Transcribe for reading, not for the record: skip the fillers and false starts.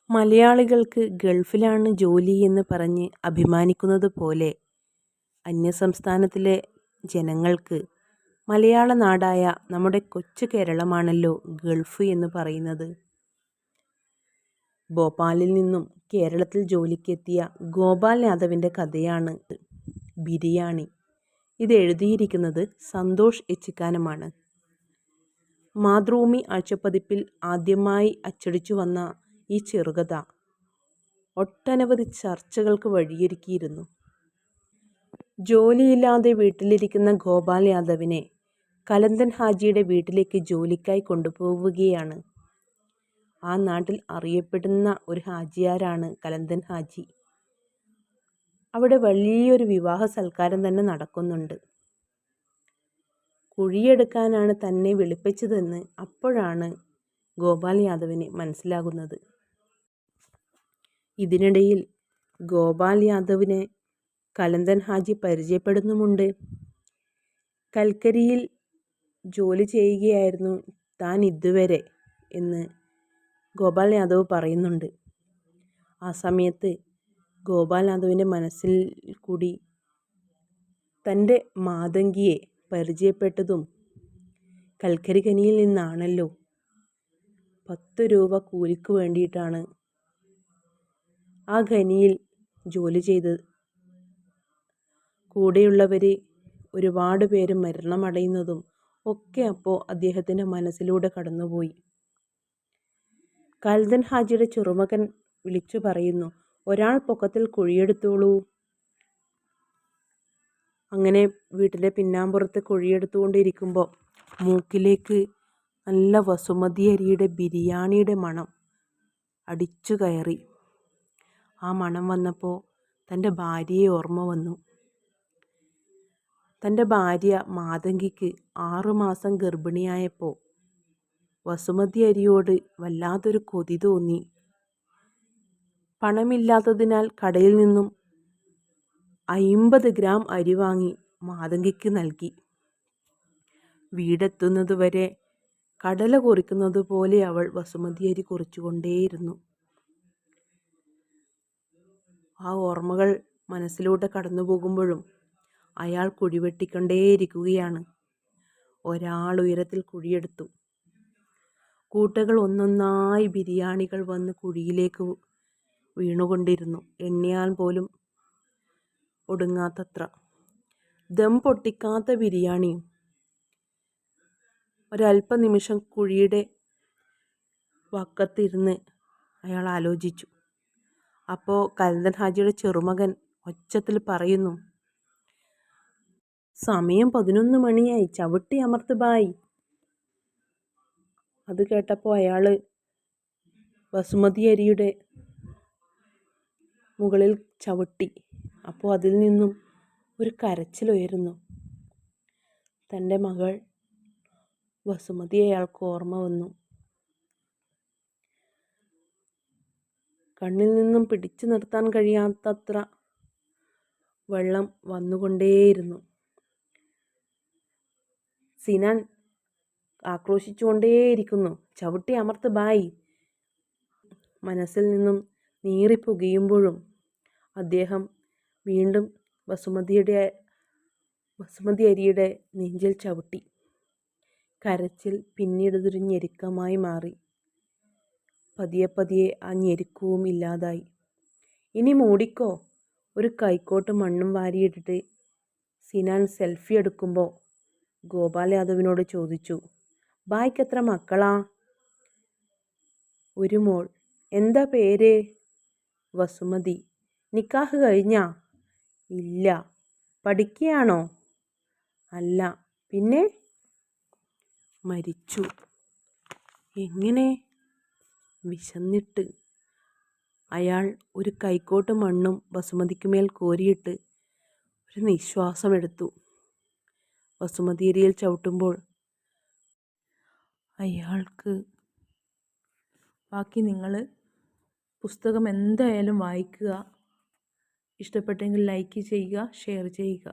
മലയാളികൾക്ക് ഗൾഫിലാണ് ജോലി എന്ന് പറഞ്ഞ് അഭിമാനിക്കുന്നത് പോലെ അന്യസംസ്ഥാനത്തിലെ ജനങ്ങൾക്ക് മലയാള നാടായ നമ്മുടെ കൊച്ചു കേരളമാണല്ലോ ഗൾഫ് എന്ന് പറയുന്നത്. ഭോപ്പാലിൽ നിന്നും കേരളത്തിൽ ജോലിക്കെത്തിയ ഗോപാൽ യാദവിൻ്റെ കഥയാണ് ബിരിയാണി. ഇത് എഴുതിയിരിക്കുന്നത് സന്തോഷ് എച്ചിക്കാനമാണ്. മാതൃഭൂമി ആഴ്ചപ്പതിപ്പിൽ ആദ്യമായി അച്ചടിച്ചു വന്ന ഈ ചെറുകഥ ഒട്ടനവധി ചർച്ചകൾക്ക് വഴിയൊരുക്കിയിരുന്നു. ജോലിയില്ലാതെ വീട്ടിലിരിക്കുന്ന ഗോപാൽ യാദവിനെ കലന്തൻ ഹാജിയുടെ വീട്ടിലേക്ക് ജോലിക്കായി കൊണ്ടുപോവുകയാണ്. ആ നാട്ടിൽ അറിയപ്പെടുന്ന ഒരു ഹാജിയാരാണ് കലന്തൻ ഹാജി. അവിടെ വലിയൊരു വിവാഹ സൽക്കാരം തന്നെ നടക്കുന്നുണ്ട്. കുഴിയെടുക്കാനാണ് തന്നെ വിളിപ്പിച്ചതെന്ന് അപ്പോഴാണ് ഗോപാൽ യാദവിന് മനസ്സിലാകുന്നത്. ഇതിനിടയിൽ ഗോപാൽ യാദവിനെ കലന്തൻ ഹാജി പരിചയപ്പെടുന്നുമുണ്ട്. കൽക്കരിയിൽ ജോലി ചെയ്യുകയായിരുന്നു താൻ ഇതുവരെ എന്ന് ഗോപാൽ യാദവ് പറയുന്നുണ്ട്. ആ സമയത്ത് ഗോപാൽ യാദവിൻ്റെ മനസ്സിൽ കൂടി തൻ്റെ മാതങ്കിയെ പരിചയപ്പെട്ടതും കൽക്കരി ഖനിയിൽ നിന്നാണല്ലോ. 10 രൂപ കൂലിക്ക് വേണ്ടിയിട്ടാണ് ആ ഖനിയിൽ ജോലി ചെയ്തത്. കൂടെയുള്ളവർ ഒരുപാട് പേര് മരണമടയുന്നതും ഒക്കെ അപ്പോൾ അദ്ദേഹത്തിൻ്റെ മനസ്സിലൂടെ കടന്നുപോയി. കലന്തൻ ഹാജിയുടെ ചെറുമകൻ വിളിച്ചു പറയുന്നു, ഒരാൾ പൊക്കത്തിൽ കുഴിയെടുത്തോളൂ. അങ്ങനെ വീട്ടിലെ പിന്നാമ്പുറത്ത് കുഴിയെടുത്തുകൊണ്ടിരിക്കുമ്പോൾ മൂക്കിലേക്ക് നല്ല വസുമതി അരിയുടെ ബിരിയാണിയുടെ മണം അടിച്ചു കയറി. ആ മണം വന്നപ്പോൾ തൻ്റെ ഭാര്യയെ ഓർമ്മ വന്നു. തൻ്റെ ഭാര്യ മാതങ്കിക്ക് 6 മാസം ഗർഭിണിയായപ്പോൾ വസുമതി അരിയോട് വല്ലാത്തൊരു കൊതി തോന്നി. പണമില്ലാത്തതിനാൽ കടയിൽ നിന്നും 50 ഗ്രാം അരി വാങ്ങി മാതങ്കിക്ക് നൽകി. വീടെത്തുന്നതുവരെ കടല കുറിക്കുന്നത് പോലെ അവൾ വസുമതി അരി കുറിച്ചുകൊണ്ടേയിരുന്നു. ആ ഓർമ്മകൾ മനസ്സിലൂടെ കടന്നു പോകുമ്പോഴും അയാൾ കുഴിവെട്ടിക്കൊണ്ടേയിരിക്കുകയാണ്. ഒരാൾ ഉയരത്തിൽ കുഴിയെടുത്തു. കൂട്ടകൾ ഒന്നൊന്നായി ബിരിയാണികൾ വന്ന് കുഴിയിലേക്ക് വീണുകൊണ്ടിരുന്നു. എണ്ണിയാൽ പോലും ഒടുങ്ങാത്തത്ര ദം പൊട്ടിക്കാത്ത ബിരിയാണിയും. ഒരല്പനിമിഷം കുഴിയുടെ വക്കത്തിരുന്ന് അയാൾ ആലോചിച്ചു. അപ്പോൾ കലന്തൻ ഹാജിയുടെ ചെറുമകൻ ഒച്ചത്തിൽ പറയുന്നു, സമയം 11 മണിയായി, ചവിട്ടി അമർത്ത് ബായ്. അത് കേട്ടപ്പോൾ അയാൾ വസുമതി അരിയുടെ മുകളിൽ ചവിട്ടി. അപ്പോൾ അതിൽ നിന്നും ഒരു കരച്ചിലുയരുന്നു. തൻ്റെ മകൾ വസുമതി അയാൾക്ക് ഓർമ്മ വന്നു. കണ്ണിൽ നിന്നും പിടിച്ചു നിർത്താൻ കഴിയാത്തത്ര വെള്ളം വന്നുകൊണ്ടേയിരുന്നു. സിനാൻ ആക്രോശിച്ചുകൊണ്ടേയിരിക്കുന്നു, ചവിട്ടി അമർത്ത് ബായ്. മനസ്സിൽ നിന്നും നീറിപ്പുകയുമ്പോഴും അദ്ദേഹം വീണ്ടും വസുമതി അരിയുടെ നെഞ്ചിൽ ചവിട്ടി. കരച്ചിൽ പിന്നീടതൊരു ഞെരുക്കമായി മാറി. പതിയെ പതിയെ ആ ഞെരുക്കവും ഇല്ലാതായി. ഇനി മൂടിക്കോ. ഒരു കൈക്കോട്ട് മണ്ണും വാരിയിട്ടിട്ട് സിനാൻ സെൽഫി എടുക്കുമ്പോൾ ഗോപാൽ യാദവിനോട് ചോദിച്ചു, ബായ്ക്ക് എത്ര മക്കളാ? ഒരു മോൾ. എന്താ പേര്? വസുമതി. നിക്കാഹ് കഴിഞ്ഞാ? ഇല്ല. പഠിക്കുകയാണോ? അല്ല. പിന്നെ? മരിച്ചു. എങ്ങനെ? വിശന്നിട്ട്. അയാൾ ഒരു കൈക്കോട്ട് മണ്ണും വസുമതിക്കുമേൽ കോരിയിട്ട് ഒരു നിശ്വാസമെടുത്തു. വസുമതി അരിയിൽ ചവിട്ടുമ്പോൾ അയാൾക്ക് ബാക്കി നിങ്ങൾ പുസ്തകം എന്തായാലും വായിക്കുക. ഇഷ്ടപ്പെട്ടെങ്കിൽ ലൈക്ക് ചെയ്യുക, ഷെയർ ചെയ്യുക.